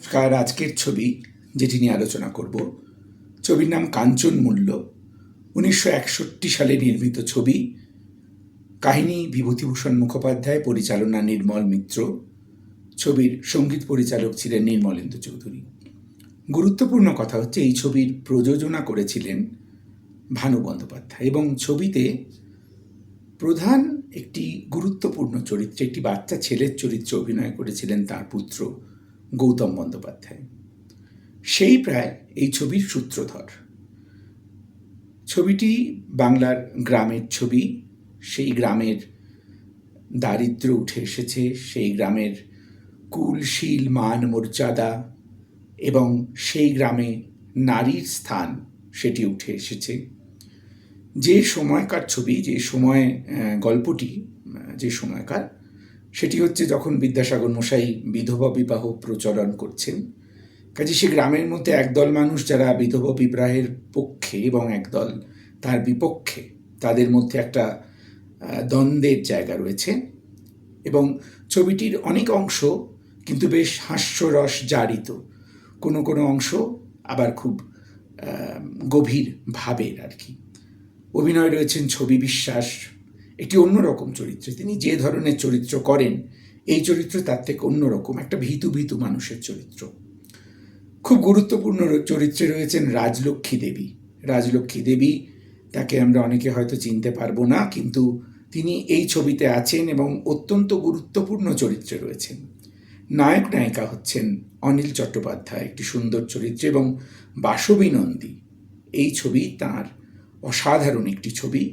নমস্কার। আজকের ছবি যেটি নিয়ে আলোচনা করব, ছবির নাম কাঞ্চন মূল্য। 1961 সালে নির্মিত ছবি। কাহিনী বিভূতিভূষণ মুখোপাধ্যায়, পরিচালনা নির্মল মিত্র। ছবির সঙ্গীত পরিচালক ছিলেন নির্মলেন্দু চৌধুরী। গুরুত্বপূর্ণ কথা হচ্ছে এই ছবির প্রযোজনা করেছিলেন ভানু বন্দ্যোপাধ্যায় এবং ছবিতে প্রধান একটি গুরুত্বপূর্ণ চরিত্রে, একটি বাচ্চা ছেলের চরিত্রে অভিনয় করেছিলেন তার পুত্র গৌতম বন্দ্যোপাধ্যায়। সেই প্রায় এই ছবির সূত্রধর। ছবিটি বাংলার গ্রামের ছবি। সেই গ্রামের দারিদ্র্য উঠে এসেছে, সেই গ্রামের কুলশীল মান মর্যাদা এবং সেই গ্রামে নারীর স্থান সেটি উঠে এসেছে। যে সময়কার ছবি, যে সময় গল্পটি যে সময়কার, সেটি হচ্ছে যখন বিদ্যাসাগর মশাই বিধবা বিবাহ প্রচলন করছেন। কাজে সে গ্রামের মধ্যে একদল মানুষ যারা বিধবা বিবাহের পক্ষে এবং একদল তার বিপক্ষে, তাদের মধ্যে একটা দ্বন্দ্বের জায়গা রয়েছে। এবং ছবিটির অনেক অংশ কিন্তু বেশ হাস্যরস জারিত, কোনো কোনো অংশ আবার খুব গভীর ভাবের আর কি। অভিনয় রয়েছেন ছবি বিশ্বাস, একটি অন্যরকম চরিত্রে। তিনি যে ধরনের চরিত্র করেন, এই চরিত্র তার থেকে অন্যরকম, একটা ভীতু ভীতু মানুষের চরিত্র। খুব গুরুত্বপূর্ণ চরিত্রে রয়েছেন রাজলক্ষ্মী দেবী। রাজলক্ষ্মী দেবী, তাকে আমরা অনেকে হয়তো চিনতে পারবো না, কিন্তু তিনি এই ছবিতে আছেন এবং অত্যন্ত গুরুত্বপূর্ণ চরিত্রে রয়েছেন। নায়ক নায়িকা হচ্ছেন অনিল চট্টোপাধ্যায়, একটি সুন্দর চরিত্র, এবং বাসবী নন্দী। এই ছবি তার অসাধারণ একটি ছবি।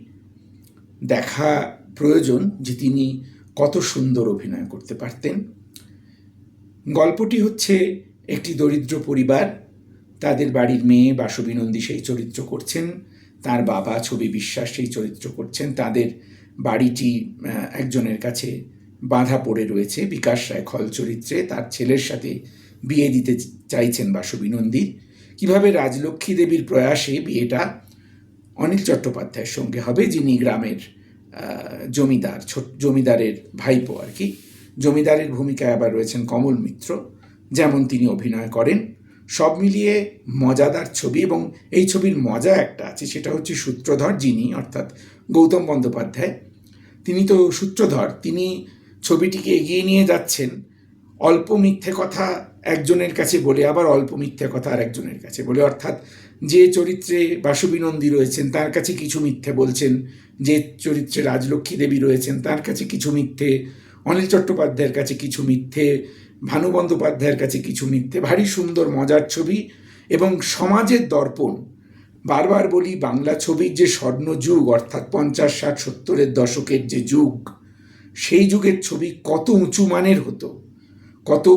দেখা প্রয়োজন যে তিনি কত সুন্দর অভিনয় করতে পারতেন। গল্পটি হচ্ছে একটি দরিদ্র পরিবার, তাদের বাড়ির মেয়ে বাসবী নন্দী সেই চরিত্র করছেন, তার বাবা ছবি বিশ্বাস সেই চরিত্র করছেন। তাদের বাড়িটি একজনের কাছে বাঁধা পড়ে রয়েছে, বিকাশ রায় খল চরিত্রে। তার ছেলের সাথে বিয়ে দিতে চাইছেন বাসবী নন্দী। কীভাবে রাজলক্ষ্মী দেবীর প্রয়াসে বিয়েটা অনিল চট্টোপাধ্যায়ের সঙ্গে হবে, যিনি গ্রামের জমিদার, জমিদারের ভাইপো আর কি। জমিদারের ভূমিকায় আবার রয়েছেন কমল মিত্র, যেমন তিনি অভিনয় করেন। সব মিলিয়ে মজাদার ছবি। এবং এই ছবির মজা একটা আছে, সেটা হচ্ছে সূত্রধর যিনি, অর্থাৎ গৌতম বন্দ্যোপাধ্যায়, তিনি তো সূত্রধর। তিনি ছবিটিকে এগিয়ে নিয়ে যাচ্ছেন অল্প মিথ্যে কথা একজনের কাছে বলে, আবার অল্প মিথ্যে কথা আর একজনের কাছে বলে। অর্থাৎ যে চরিত্রে বাসবী নন্দী রয়েছেন তার কাছে কিছু মিথ্যে বলছেন, যে চরিত্রে রাজলক্ষ্মী দেবী রয়েছেন তার কাছে কিছু মিথ্যে, অনিল চট্টোপাধ্যায়ের কাছে কিছু মিথ্যে, ভানু বন্দ্যোপাধ্যায়ের কাছে কিছু মিথ্যে। ভারী সুন্দর মজার ছবি এবং সমাজের দর্পণ। বারবার বলি, বাংলা ছবির যে স্বর্ণযুগ, অর্থাৎ 50, 60, 70-এর দশকের যে যুগ, সেই যুগের ছবি কত উঁচু মানের হতো, কত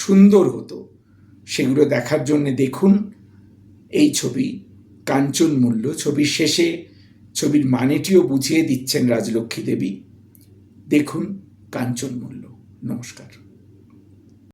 সুন্দর হতো, সেগুলো দেখার জন্য দেখুন এই ছবি কাঞ্চন মূল্য। ছবির শেষে ছবির মানেটিও বুঝিয়ে দিচ্ছেন রাজলক্ষ্মী দেবী। দেখুন কাঞ্চন মূল্য। নমস্কার।